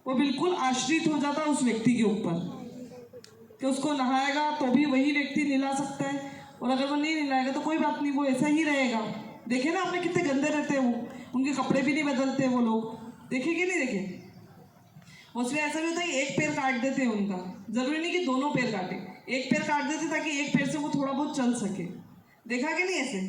वो बिल्कुल आश्रित हो जाता है उस व्यक्ति के ऊपर कि उसको नहाएगा तो भी वही व्यक्ति नहला सकता है, और अगर वो नहीं नहलाएगा तो कोई बात नहीं, वो ऐसा ही रहेगा। देखे ना आपने कितने गंदे रहते हैं वो, उनके कपड़े भी नहीं बदलते वो लोग, देखे कि नहीं देखे। उसमें ऐसा भी होता है एक पैर काट देते हैं उनका, जरूरी नहीं कि दोनों पैर काटे, एक पैर काट देते ताकि एक पैर से वो थोड़ा बहुत चल सके, देखा कि नहीं ऐसे।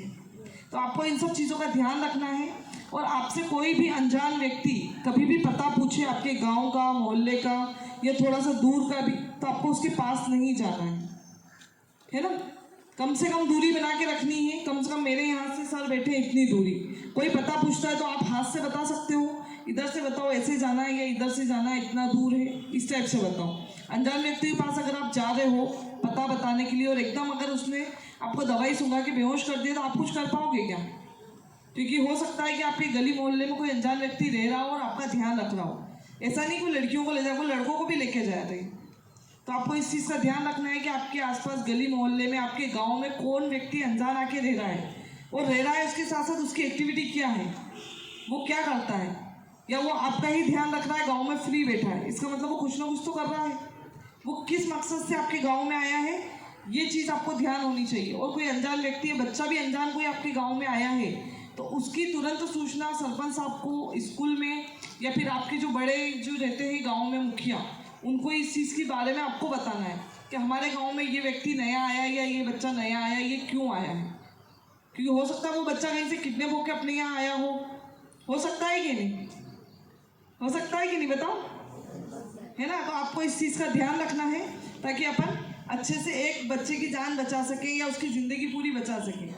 तो आपको इन सब चीज़ों का ध्यान रखना है। और आपसे कोई भी अनजान व्यक्ति कभी भी पता पूछे आपके गांव का, मोहल्ले का या थोड़ा सा दूर का भी, तो आपको उसके पास नहीं जाना है ना। कम से कम दूरी बना के रखनी है, कम से कम मेरे यहाँ से सर बैठे इतनी दूरी। कोई पता पूछता है तो आप हाथ से बता सकते हो, इधर से बताओ ऐसे जाना है या इधर से जाना है, इतना दूर है, इस टाइप से बताओ। अनजान व्यक्ति के पास अगर आप जा रहे हो पता बताने के लिए और एकदम अगर उसने आपको दवाई सुंघा के बेहोश कर दिया तो आप कुछ कर पाओगे क्या? क्योंकि हो सकता है कि आपके गली मोहल्ले में कोई अनजान व्यक्ति रह रहा हो और आपका ध्यान रख रहा हो। ऐसा नहीं कोई लड़कियों को ले जाए, कोई लड़कों को भी लेके जा रही। तो आपको इस चीज़ का ध्यान रखना है कि आपके आसपास गली मोहल्ले में, आपके गांव में कौन व्यक्ति अनजान आके रह रहा है, और रह रहा है उसके साथ साथ उसकी एक्टिविटी क्या है, वो क्या करता है, या वो आपका ही ध्यान रख रहा है, गाँव में फ्री बैठा है, इसका मतलब वो कुछ ना कुछ तो कर रहा है। वो किस मकसद से आपके गाँव में आया है, ये चीज़ आपको ध्यान होनी चाहिए। और कोई अनजान व्यक्ति है, बच्चा भी अनजान कोई आपके गाँव में आया है तो उसकी तुरंत सूचना सरपंच साहब को, स्कूल में, या फिर आपके जो बड़े जो रहते हैं गांव में मुखिया, उनको इस चीज़ के बारे में आपको बताना है कि हमारे गांव में ये व्यक्ति नया आया है या ये बच्चा नया आया है, ये क्यों आया है। क्योंकि हो सकता है वो बच्चा कहीं से किडनैप होकर अपने यहाँ आया हो सकता है कि नहीं, हो सकता है कि नहीं, बताओ, है ना। तो आपको इस चीज़ का ध्यान रखना है ताकि अपन अच्छे से एक बच्चे की जान बचा सकें या उसकी ज़िंदगी पूरी बचा सकें।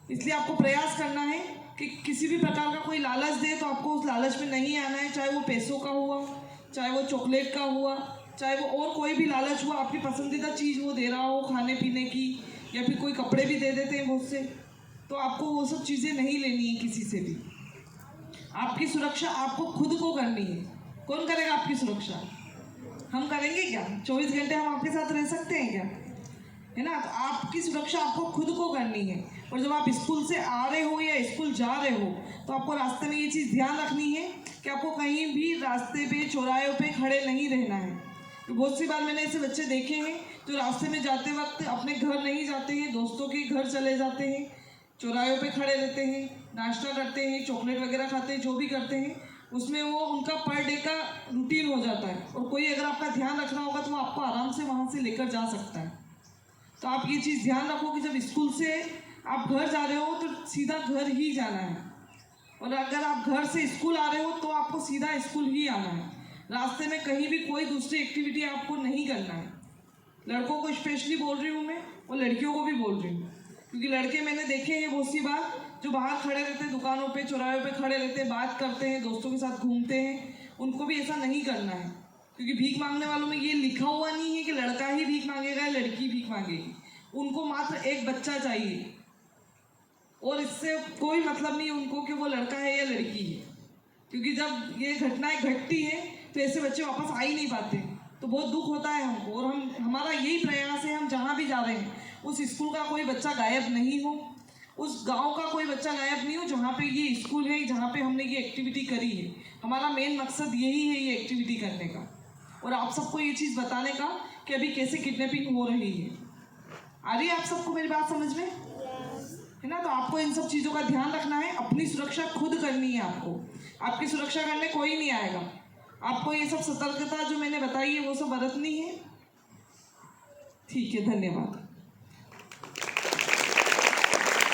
इसलिए आपको प्रयास करना है कि किसी भी प्रकार का कोई लालच दे तो आपको उस लालच में नहीं आना है, चाहे वो पैसों का हुआ, चाहे वो चॉकलेट का हुआ, चाहे वो और कोई भी लालच हुआ, आपकी पसंदीदा चीज़ वो दे रहा हो खाने पीने की, या फिर कोई कपड़े भी दे देते हैं बहुत से, तो आपको वो सब चीज़ें नहीं लेनी है किसी से भी। आपकी सुरक्षा आपको खुद को करनी है। कौन करेगा आपकी सुरक्षा? हम करेंगे क्या? 24 घंटे हम आपके साथ रह सकते हैं क्या, है ना। तो आपकी सुरक्षा आपको खुद को करनी है। और जब आप स्कूल से आ रहे हो या स्कूल जा रहे हो तो आपको रास्ते में ये चीज़ ध्यान रखनी है कि आपको कहीं भी रास्ते पे, चौराहों पे खड़े नहीं रहना है। तो बहुत सी बार मैंने ऐसे बच्चे देखे हैं जो रास्ते में जाते वक्त अपने घर नहीं जाते हैं, दोस्तों के घर चले जाते हैं, चौराहों पे खड़े रहते हैं, नाश्ता करते हैं, चॉकलेट वगैरह खाते हैं, जो भी करते हैं उसमें वो उनका पर डे का रूटीन हो जाता है। और कोई अगर आपका ध्यान रखना होगा तो वो आपको आराम से वहाँ से लेकर जा सकता है। तो आप ये चीज़ ध्यान रखो कि जब स्कूल से आप घर जा रहे हो तो सीधा घर ही जाना है, और अगर आप घर से स्कूल आ रहे हो तो आपको सीधा स्कूल ही आना है। रास्ते में कहीं भी कोई दूसरी एक्टिविटी आपको नहीं करना है। लड़कों को स्पेशली बोल रही हूँ मैं, और लड़कियों को भी बोल रही हूँ, क्योंकि लड़के मैंने देखे हैं बहुत सी बार जो बाहर खड़े रहते हैं, दुकानों पे, चौराहों पे खड़े रहते हैं, बात करते हैं, दोस्तों के साथ घूमते हैं। उनको भी ऐसा नहीं करना है, क्योंकि भीख मांगने वालों में ये लिखा हुआ नहीं है कि लड़का ही भीख मांगेगा या लड़की भीख मांगेगी। उनको मात्र एक बच्चा चाहिए, और इससे कोई मतलब नहीं उनको कि वो लड़का है या लड़की है। क्योंकि जब ये घटनाएं घटती हैं तो ऐसे बच्चे वापस आ ही नहीं पाते, तो बहुत दुख होता है हमको। और हमारा यही प्रयास है, हम जहाँ भी जा रहे हैं उस स्कूल का कोई बच्चा गायब नहीं हो, उस गांव का कोई बच्चा गायब नहीं हो जहाँ पे ये स्कूल है, जहाँ पे हमने ये एक्टिविटी करी है। हमारा मेन मकसद यही है, ये एक्टिविटी करने का, और आप सबको ये चीज़ बताने का कि अभी कैसे किडनैपिंग हो रही है। आ रही है आप सबको मेरी बात समझ में, है ना। तो आपको इन सब चीज़ों का ध्यान रखना है, अपनी सुरक्षा खुद करनी है। आपकी सुरक्षा करने कोई नहीं आएगा। आपको ये सब सतर्कता जो मैंने बताई है वो सब बरतनी है। ठीक है, धन्यवाद।